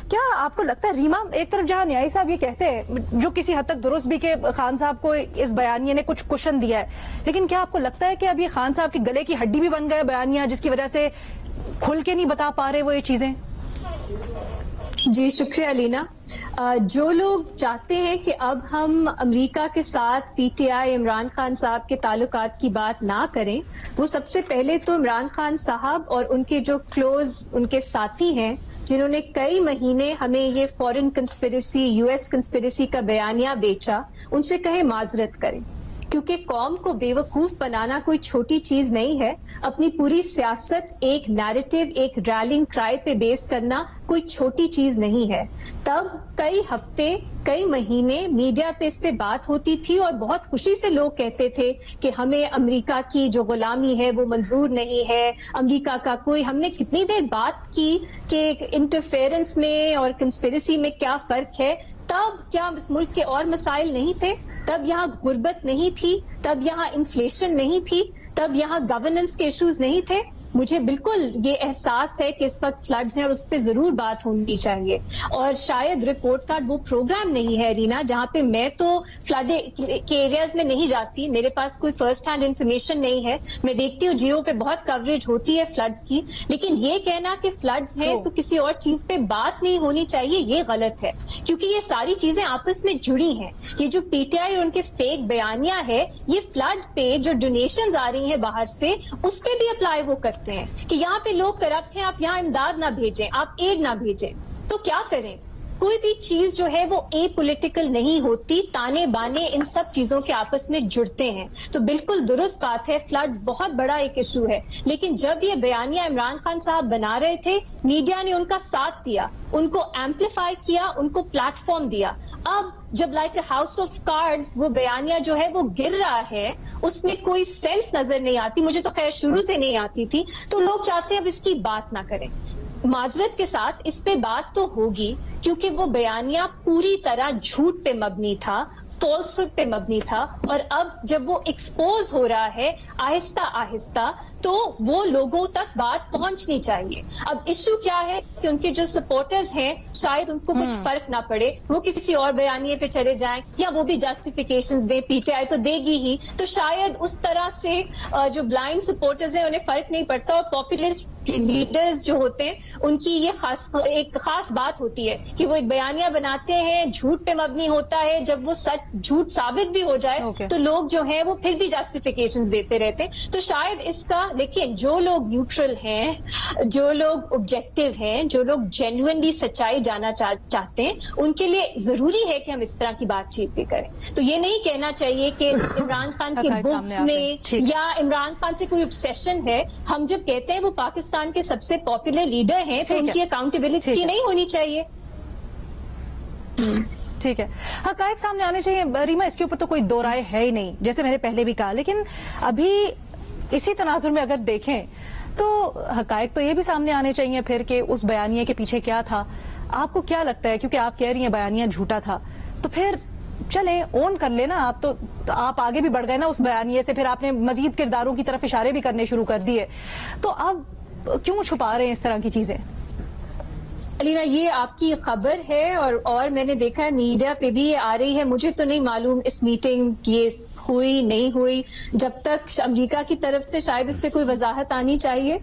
کیا آپ کو لگتا ہے ریما، ایک طرف جہاں نیائی صاحب یہ کہتے ہیں جو کسی حد تک درست بھی کہ خان صاحب کو اس بیانیے نے کچھ کشن دیا ہے، لیکن کیا آپ کو لگتا ہے کہ اب یہ خان صاحب کے گلے کی ہڈی بھی بن گیا بیانیہ، جس کی وجہ سے کھل کے نہیں بتا پا رہے وہ یہ چیزیں؟ جی شکریہ علینا. جو لوگ چاہتے ہیں کہ اب ہم امریکہ کے ساتھ P T I Imran Khan صاحب کے تعلقات کی بات نہ کریں، وہ سب سے پہلے تو عمران خان صاحب اور ان کے جو کلوز ان کے ساتھی ہیں جنہوں نے کئی مہینے ہمیں یہ فورن کنسپریسی، یو ایس کنسپریسی کا بیانیہ بیچا، ان سے کہیں معذرت کریں، کیونکہ قوم کو بے وقوف بنانا کوئی چھوٹی چیز نہیں ہے. اپنی پوری سیاست ایک نیریٹو، ایک ریلنگ کرائے پہ بیس کرنا کوئی چھوٹی چیز نہیں ہے. تب کئی ہفتے، کئی مہینے میڈیا پہ اس پہ بات ہوتی تھی اور بہت خوشی سے لوگ کہتے تھے کہ ہمیں امریکہ کی جو غلامی ہے وہ منظور نہیں ہے، امریکہ کا کوئی. ہم نے کتنی دیر بات کی کہ انٹرفیئرنس میں اور کنسپریسی میں کیا فرق ہے. تب کیا اس ملک کے اور مسائل نہیں تھے؟ تب یہاں غربت نہیں تھی؟ تب یہاں انفلیشن نہیں تھی؟ تب یہاں گورننس کے ایشوز نہیں تھے؟ مجھے بالکل یہ احساس ہے کہ اس وقت فلڈز ہیں اور اس پہ ضرور بات ہونی چاہیے. اور شاید رپورٹ کارڈ وہ پروگرام نہیں ہے رینا جہاں پہ میں تو فلڈ کے ایریاز میں نہیں جاتی، میرے پاس کوئی فرسٹ ہینڈ انفارمیشن نہیں ہے. میں دیکھتی ہوں جیو پہ بہت کوریج ہوتی ہے فلڈز کی، لیکن یہ کہنا کہ فلڈز ہیں تو کسی اور چیز پہ بات نہیں ہونی چاہیے، یہ غلط ہے، کیونکہ یہ ساری چیزیں آپس میں جڑی ہیں. یہ جو پی ٹی آئی اور ان کے فیک بیانیہ ہے، یہ فلڈ پہ جو ڈونیشنز آ رہی ہیں باہر سے اس پہ بھی اپلائی وہ کرتے ہیں کہ یہاں پہ لوگ کرپٹ ہیں، آپ یہاں امداد نہ بھیجیں، آپ ایڈ نہ بھیجیں. تو کیا کریں؟ کوئی بھی چیز جو ہے وہ اے پولیٹیکل نہیں ہوتی، تانے بانے ان سب چیزوں کے آپس میں جڑتے ہیں. تو بالکل درست بات ہے، فلڈز بہت بڑا ایک ایشو ہے، لیکن جب یہ بیانیہ عمران خان صاحب بنا رہے تھے میڈیا نے ان کا ساتھ دیا، ان کو ایمپلیفائی کیا، ان کو پلیٹ فارم دیا. اب جب like a house of cards وہ بیانیہ جو ہے وہ گر رہا ہے، اس میں کوئی سینس نظر نہیں آتی، مجھے تو خیر شروع سے نہیں آتی تھی، تو لوگ چاہتے ہیں اب اس کی بات نہ کریں. معذرت کے ساتھ اس پہ بات تو ہوگی کیونکہ وہ بیانیہ پوری طرح جھوٹ پہ مبنی تھا، فالسہڈ پہ مبنی تھا، اور اب جب وہ ایکسپوز ہو رہا ہے آہستہ آہستہ تو وہ لوگوں تک بات پہنچنی چاہیے. اب ایشو کیا ہے کہ ان کے جو سپورٹرز ہیں شاید ان کو کچھ فرق نہ پڑے، وہ کسی اور بیانیے پہ چلے جائیں یا وہ بھی جسٹیفیکیشنز دیں، پی ٹی آئی تو دے گی ہی، تو شاید اس طرح سے جو بلائنڈ سپورٹرز ہیں انہیں فرق نہیں پڑتا. اور پاپولسٹ لیڈرز جو ہوتے ہیں ان کی یہ ایک خاص بات ہوتی ہے کہ وہ ایک بیانیہ بناتے ہیں، جھوٹ پہ مبنی ہوتا ہے، جب وہ سچ جھوٹ ثابت بھی ہو جائے تو لوگ جو ہیں وہ پھر بھی جسٹیفیکیشنز دیتے رہتے ہیں. تو شاید اس کا، لیکن جو لوگ نیوٹرل ہیں، جو لوگ آبجیکٹو ہیں، جو لوگ جینوئنلی سچائی جانا چاہتے ہیں، ان کے لیے ضروری ہے کہ ہم اس طرح کی بات چیت بھی کریں. تو یہ نہیں کہنا چاہیے کہ عمران خان کی بکس میں یا عمران خان سے کوئی obsession ہے. ہم جب کہتے ہیں وہ پاکستان کے سب سے پاپولر لیڈر ہیں تو ان کی اکاؤنٹیبلٹی نہیں ہونی چاہیے. ٹھیک ہے، حقائق سامنے آنے چاہیے ریما، اس کے اوپر تو کوئی دو رائے ہے ہی نہیں، جیسے میں نے پہلے بھی کہا. لیکن ابھی اسی تناظر میں اگر دیکھیں تو حقائق تو یہ بھی سامنے آنے چاہیے پھر کہ اس بیانیے کے پیچھے کیا تھا. آپ کو کیا لگتا ہے، کیونکہ آپ کہہ رہی ہیں بیانیہ جھوٹا تھا، تو پھر چلیں اون کر لینا آپ، تو آپ آگے بھی بڑھ گئے نا اس بیانیے سے، پھر آپ نے مزید کرداروں کی طرف اشارے بھی کرنے شروع کر دیے، تو اب کیوں چھپا رہے ہیں اس طرح کی چیزیں؟ علینا یہ آپ کی خبر ہے اور میں نے دیکھا ہے میڈیا پہ بھی یہ آ رہی ہے. مجھے تو نہیں معلوم اس میٹنگ یہ ہوئی نہیں ہوئی، جب تک امریکہ کی طرف سے شاید اس پہ کوئی وضاحت آنی چاہیے.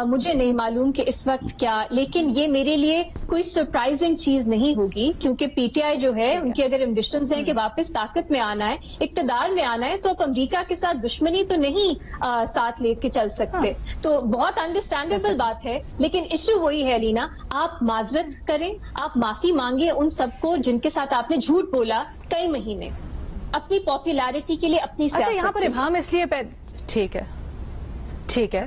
مجھے نہیں معلوم کہ اس وقت کیا، لیکن یہ میرے لیے کوئی سرپرائزنگ چیز نہیں ہوگی کیونکہ پی ٹی آئی جو ہے ان کی اگر ایمبیشنز ہیں کہ واپس طاقت میں آنا ہے، اقتدار میں آنا ہے، تو اب امریکہ کے ساتھ دشمنی تو نہیں ساتھ لے کے چل سکتے. تو بہت انڈرسٹینڈیبل بات ہے، لیکن ایشو وہی ہے لینا، آپ معذرت کریں، آپ معافی مانگیں ان سب کو جن کے ساتھ آپ نے جھوٹ بولا کئی مہینے اپنی پاپولیرٹی کے لیے، اپنی سیاست. یہاں پر ابہام اس لیے ٹھیک ہے